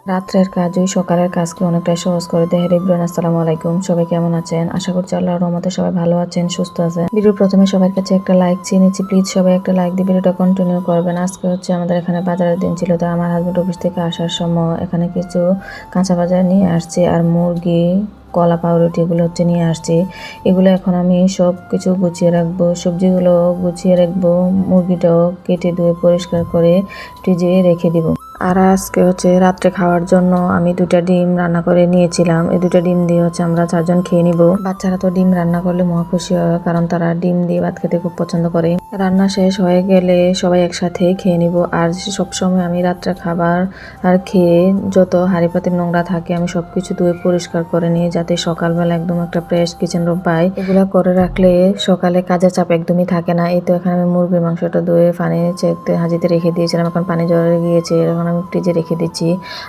রাত্রের কাজ ওই সকালের কাজকে অনেকটাই সহজ করে দেয়। রিব্রান আসসালামু আলাইকুম, সবাই কেমন আছেন? আশা করছি আল্লাহর রহমতে সবাই ভালো আছেন, সুস্থ আছেন। ভিডিও প্রথমে সবার কাছে একটা লাইক চেয়ে নিচ্ছি, প্লিজ সবাই একটা লাইক দিয়ে ভিডিওটা কন্টিনিউ করবেন। আজকে হচ্ছে আমাদের এখানে বাজারের দিন ছিল, তো আমার হাজবেন্ড অফিস থেকে আসার সময় এখানে কিছু কাঁচা বাজার নিয়ে আসছে, আর মুরগি, কলা, পাউরুটি এগুলো হচ্ছে নিয়ে আসছি। এগুলো এখন আমি সব কিছু গুছিয়ে রাখবো, সবজিগুলো গুছিয়ে রাখবো, মুরগিটাও কেটে ধুয়ে পরিষ্কার করে ফ্রিজে রেখে দিব। আর আজকে হচ্ছে রাত্রে খাওয়ার জন্য আমি 2টা ডিম রান্না করে নিয়েছিলাম। এই 2টা ডিম দিয়ে হচ্ছে আমরা 4জন খেয়ে নিব। বাচ্চারা তো ডিম রান্না করলে মহা খুশি হয়, কারণ তারা ডিম দিয়ে ভাত খেতে খুব পছন্দ করে। রান্না শেষ হয়ে গেলে সবাই একসাথে খেয়ে নিব। আর সবসময় আমি রাত্রে খাবার আর খেয়ে যত হাঁড়ি পাতিল নোংরা থাকে আমি সবকিছু ধুয়ে পরিষ্কার করে নিই, যাতে সকালবেলা একদম একটা ফ্রেশ কিচেন রুম পাই। এগুলো করে রাখলে সকালে কাজের চাপ একদমই থাকে না। এই তো এখানে আমি মুরগির মাংসটা ধুয়ে পানি চেকতে হাঁচিতে রেখে দিয়েছিলাম, এখন পানি জড়ে গিয়েছে, এখন আমি ফ্রিজে রেখে দিচ্ছি।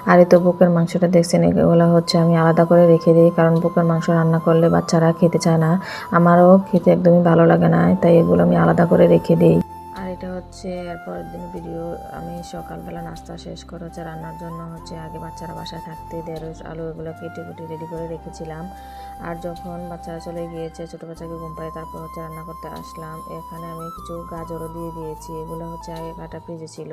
আর এই তো বুকের মাংসটা দেখছেন, এগুলো হচ্ছে আমি আলাদা করে রেখে দিই, কারণ বুকের মাংস রান্না করলে বাচ্চারা খেতে চায় না, আমারও খেতে একদমই ভালো লাগে না, তাই এগুলো আমি আলাদা করে রেখে দিই। আর এটা হচ্ছে এরপরের দিন ভিডিও। আমি সকালবেলা নাস্তা শেষ করে হচ্ছে রান্নার জন্য হচ্ছে আগে বাচ্চারা বাসায় থাকতে ঢেঁড়স আলু এগুলো কেটে কুটে রেডি করে রেখেছিলাম। আর যখন বাচ্চারা চলে গিয়েছে, ছোটো বাচ্চাকে ঘুম পাড়িয়ে তারপর হচ্ছে রান্না করতে আসলাম। এখানে আমি কিছু গাজরও দিয়ে দিয়েছি, এগুলো হচ্ছে আগে কাটা ফ্রিজে ছিল,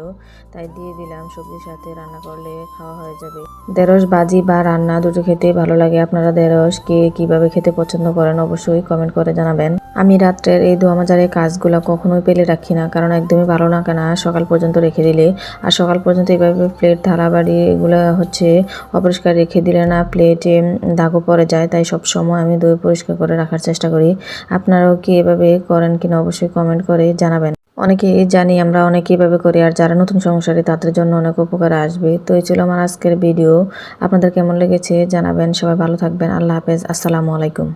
তাই দিয়ে দিলাম। সবজির সাথে রান্না করলে খাওয়া হয়ে যাবে। ঢেঁড়স ভাজি বা রান্না দুটো খেতেই ভালো লাগে। আপনারা ঢেঁড়স কে কিভাবে খেতে পছন্দ করেন অবশ্যই কমেন্ট করে জানাবেন। আমি রাত্রের এই ধোয়া মাজার এই কাজগুলো কখনোই পেলে রাখি না, কারণ একদমই ভালো লাগে না সকাল পর্যন্ত রেখে দিলে। আর সকাল পর্যন্ত এইভাবে প্লেট, থালা, বাড়ি এগুলো হচ্ছে অপরিষ্কার রেখে দিলে না প্লেটে দাগও পড়ে যায়, তাই সব সময় আমি ধুয়ে পরিষ্কার করে রাখার চেষ্টা করি। আপনারাও কি এভাবে করেন কিনা অবশ্যই কমেন্ট করে জানাবেন। অনেকেই জানি আমরা অনেকে এভাবে করি, আর যারা নতুন সংসারী তাদের জন্য অনেক উপকার আসবে। তো এই ছিল আমার আজকের ভিডিও। আপনাদের কেমন লেগেছে জানাবেন। সবাই ভালো থাকবেন। আল্লাহ হাফেজ, আসসালামু আলাইকুম।